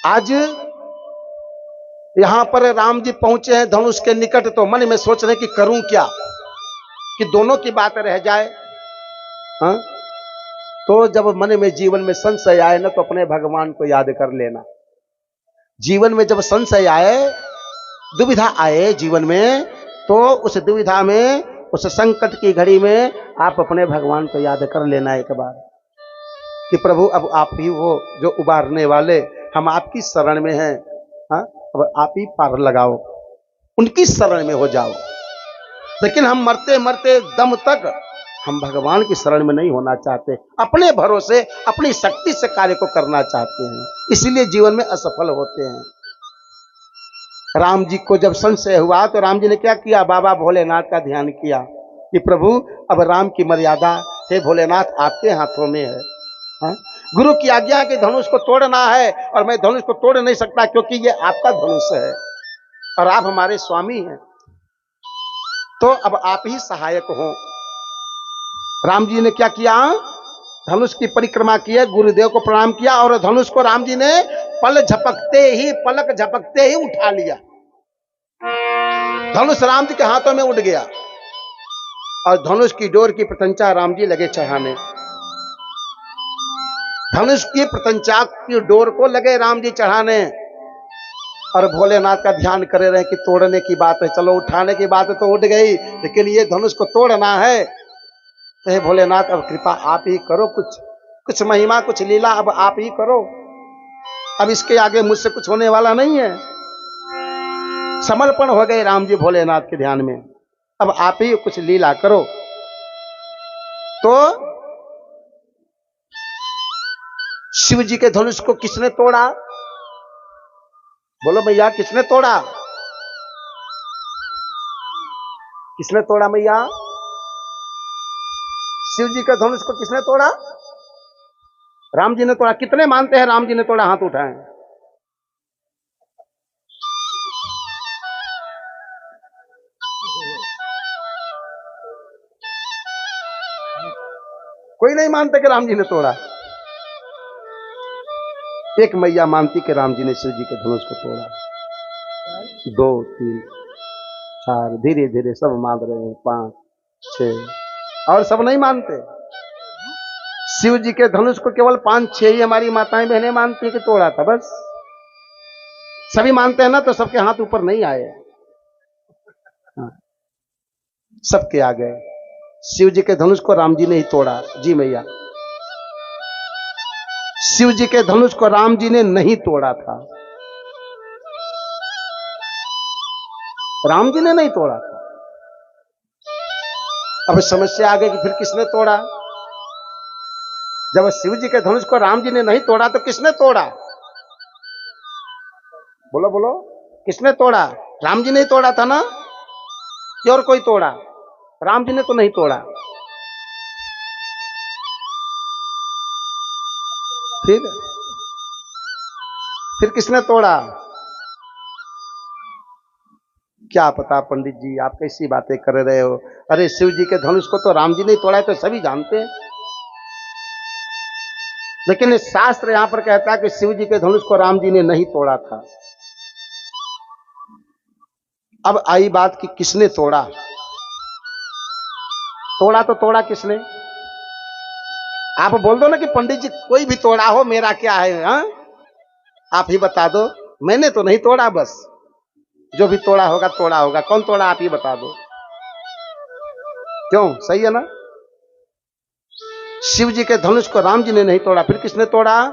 आज यहां पर राम जी पहुंचे हैं धनुष के निकट, तो मन में सोच रहे कि करूं क्या कि दोनों की बात रह जाए। हाँ? तो जब मन में जीवन में संशय आए ना, तो अपने भगवान को याद कर लेना। जीवन में जब संशय आए, दुविधा आए जीवन में, तो उस दुविधा में, उस संकट की घड़ी में आप अपने भगवान को याद कर लेना एक बार कि प्रभु अब आप ही हो जो उबारने वाले, हम आपकी शरण में हैं। हाँ? अब आप ही पार लगाओ, उनकी शरण में हो जाओ। लेकिन हम मरते मरते दम तक हम भगवान की शरण में नहीं होना चाहते, अपने भरोसे अपनी शक्ति से कार्य को करना चाहते हैं, इसीलिए जीवन में असफल होते हैं। राम जी को जब संशय हुआ तो राम जी ने क्या किया, बाबा भोलेनाथ का ध्यान किया कि प्रभु अब राम की मर्यादा हे भोलेनाथ आपके हाथों में है। हाँ? गुरु की आज्ञा है कि धनुष को तोड़ना है, और मैं धनुष को तोड़ नहीं सकता क्योंकि ये आपका धनुष है और आप हमारे स्वामी हैं, तो अब आप ही सहायक हो। राम जी ने क्या किया, धनुष की परिक्रमा की है, गुरुदेव को प्रणाम किया और धनुष को राम जी ने पलक झपकते ही उठा लिया। धनुष राम जी के हाथों में उड़ गया और धनुष की डोर की प्रतंचा राम जी लगे चढ़ाने। धनुष की प्रतंचा की डोर को लगे राम जी चढ़ाने और भोलेनाथ का ध्यान करे रहे कि तोड़ने की बात है, चलो उठाने की बात है तो उठ गई, लेकिन ये धनुष को तोड़ना है। तो हे भोलेनाथ अब कृपा आप ही करो, कुछ महिमा कुछ लीला अब आप ही करो, अब इसके आगे मुझसे कुछ होने वाला नहीं है। समर्पण हो गए राम जी भोलेनाथ के ध्यान में, अब आप ही कुछ लीला करो। तो शिव जी के धनुष को किसने तोड़ा, बोलो भैया किसने तोड़ा, किसने तोड़ा भैया, शिव जी के धनुष को किसने तोड़ा, राम जी ने तोड़ा। कितने मानते हैं राम जी ने तोड़ा, हाथ उठाएं। कोई नहीं मानते कि राम जी ने तोड़ा। एक मैया मानती कि राम जी ने शिव जी के धनुष को तोड़ा, 2 3 4 धीरे धीरे सब मान रहे हैं, 5 6 और सब नहीं मानते। शिव जी के धनुष को केवल 5 6 ही हमारी माताएं बहनें मानती है कि तोड़ा था, बस। सभी मानते हैं ना, तो सबके हाथ ऊपर नहीं आए। हाँ। सबके आ गए। शिव जी के धनुष को राम जी ने ही तोड़ा। जी मैया, शिव जी के धनुष को राम जी ने नहीं तोड़ा था, राम जी ने नहीं तोड़ा था। अब समस्या आ गई कि फिर किसने तोड़ा। जब शिव जी के धनुष को राम जी ने नहीं तोड़ा तो किसने तोड़ा, बोलो बोलो किसने तोड़ा। राम जी ने ही तोड़ा था ना, कि और कोई तोड़ा, राम जी ने तो नहीं तोड़ा। फिर किसने तोड़ा, क्या पता पंडित जी आप कैसी बातें कर रहे हो। अरे शिव जी के धनुष को तो राम जी ने तोड़ा है, तो सभी जानते हैं। लेकिन शास्त्र यहां पर कहता है कि शिव जी के धनुष को राम जी ने नहीं तोड़ा था। अब आई बात कि किसने तोड़ा, तोड़ा तो तोड़ा किसने। आप बोल दो ना कि पंडित जी कोई भी तोड़ा हो, मेरा क्या है। हाँ? आप ही बता दो, मैंने तो नहीं तोड़ा, बस जो भी तोड़ा होगा तोड़ा होगा। कौन तोड़ा आप ही बता दो, क्यों, सही है ना। शिव जी के धनुष को राम जी ने नहीं तोड़ा, फिर किसने तोड़ा।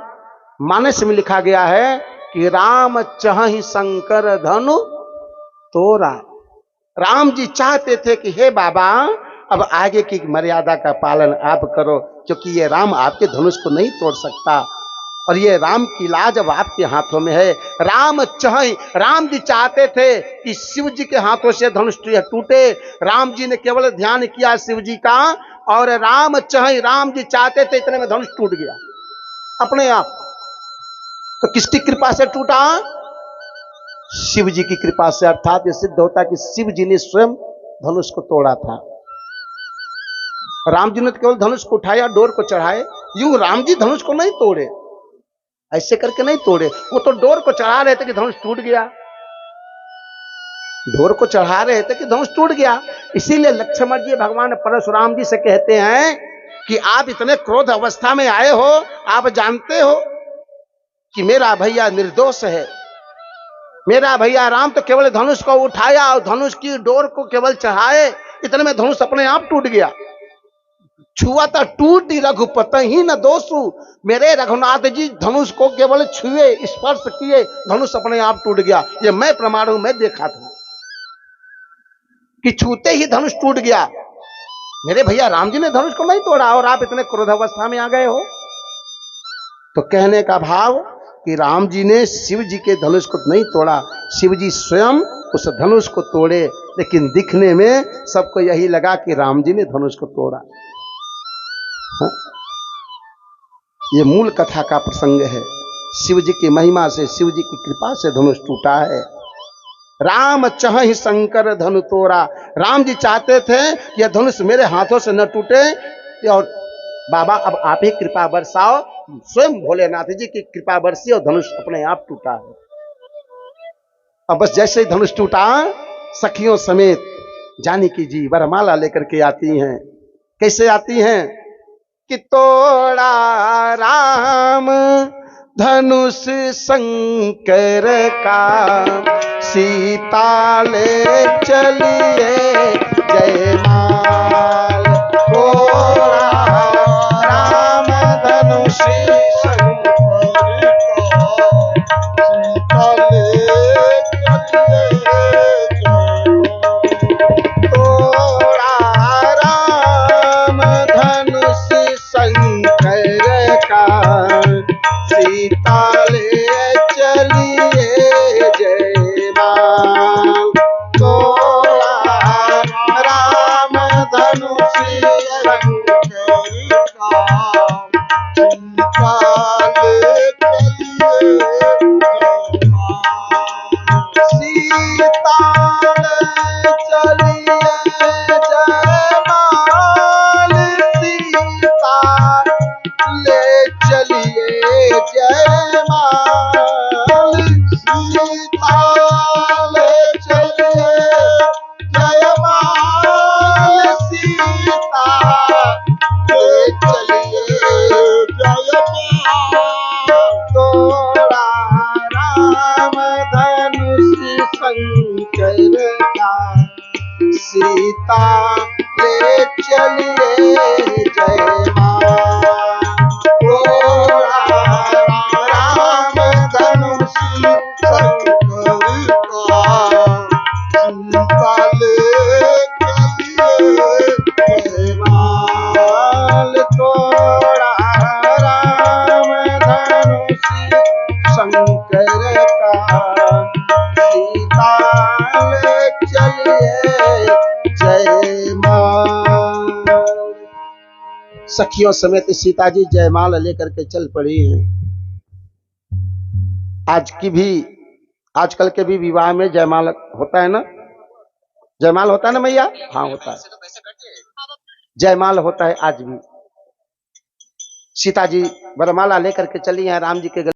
मानस में लिखा गया है कि राम चाहि शंकर धनु तोड़ा। राम जी चाहते थे कि हे बाबा अब आगे की मर्यादा का पालन आप करो, क्योंकि ये राम आपके धनुष को नहीं तोड़ सकता और ये राम की लाज अब आपके हाथों में है। राम चाहे, राम जी चाहते थे कि शिव जी के हाथों से धनुष टूटे। राम जी ने केवल ध्यान किया शिव जी का, और राम चाहे, राम जी चाहते थे, इतने में धनुष टूट गया अपने आप। तो किसकी कृपा से टूटा, शिव जी की कृपा से। अर्थात ये सिद्ध होता कि शिव जी ने स्वयं धनुष को तोड़ा था। राम जी ने केवल धनुष को उठाया, डोर को चढ़ाए, यूं राम जी धनुष को नहीं तोड़े। ऐसे करके नहीं तोड़े, वो तो डोर को चढ़ा रहे थे कि धनुष टूट गया, डोर को चढ़ा रहे थे कि धनुष टूट गया। इसीलिए लक्ष्मण जी भगवान परशुराम जी से कहते हैं कि आप इतने क्रोध अवस्था में आए हो, आप जानते हो कि मेरा भैया निर्दोष है, मेरा भैया राम तो केवल धनुष को उठाया और धनुष की डोर को केवल चढ़ाए, इतने में धनुष अपने आप टूट गया। छुआ तो टूट रघुपति ही न दोषु, मेरे रघुनाथ जी धनुष को केवल छुए, स्पर्श किए, धनुष अपने आप टूट गया। ये मैं प्रमाण हूं, मैं देखा था कि छूते ही धनुष टूट गया। मेरे भैया राम जी ने धनुष को नहीं तोड़ा और आप इतने क्रोधावस्था में आ गए हो। तो कहने का भाव कि राम जी ने शिव जी के धनुष को नहीं तोड़ा, शिव जी स्वयं उस धनुष को तोड़े, लेकिन दिखने में सबको यही लगा कि राम जी ने धनुष को तोड़ा। हाँ? ये मूल कथा का प्रसंग है। शिव जी की महिमा से, शिव जी की कृपा से धनुष टूटा है। राम चाहि शंकर धनु तोड़ा, राम जी चाहते थे कि यह धनुष मेरे हाथों से न टूटे, और बाबा अब आप ही कृपा बरसाओ, स्वयं भोलेनाथ जी की कृपा बरसी और धनुष अपने आप टूटा है। अब बस जैसे ही धनुष टूटा, सखियों समेत जानकी जी वरमाला लेकर के आती हैं। कैसे आती हैं कि तोड़ा राम धनुष शंकर का, सीता ले चलिए जयमाल। तोड़ा राम धनुष शंकर का, सीता ले चलिए। तोड़ा राम धनुष शंकर का, सीता ले चलिए जयमाल। तोड़ा राम धनुष शंकर का, सीता ले चलिए जयमाल। सीता ले चलिए जयमाल, सीता ले चलिए जयमाल, सीता ले चलिए जयमाल, सीता ले चलिए जयमाल। तोड़ा राम धनुष शंकर का, सीता ले चलिए जयमाल। तोड़ा राम धनुष शंकर का, सीता ले चलिए जयमाल। तोड़ा राम धनुष शंकर का, सीता ले चलिए जयमाल। सखियों समेत सीता जी जयमाल लेकर के चल पड़ी हैं। आजकल के भी विवाह में जयमाल होता है ना, जयमाल होता है ना मैया? हाँ होता है, जयमाल होता है आज भी। सीता जी वरमाला लेकर के चली हैं राम जी के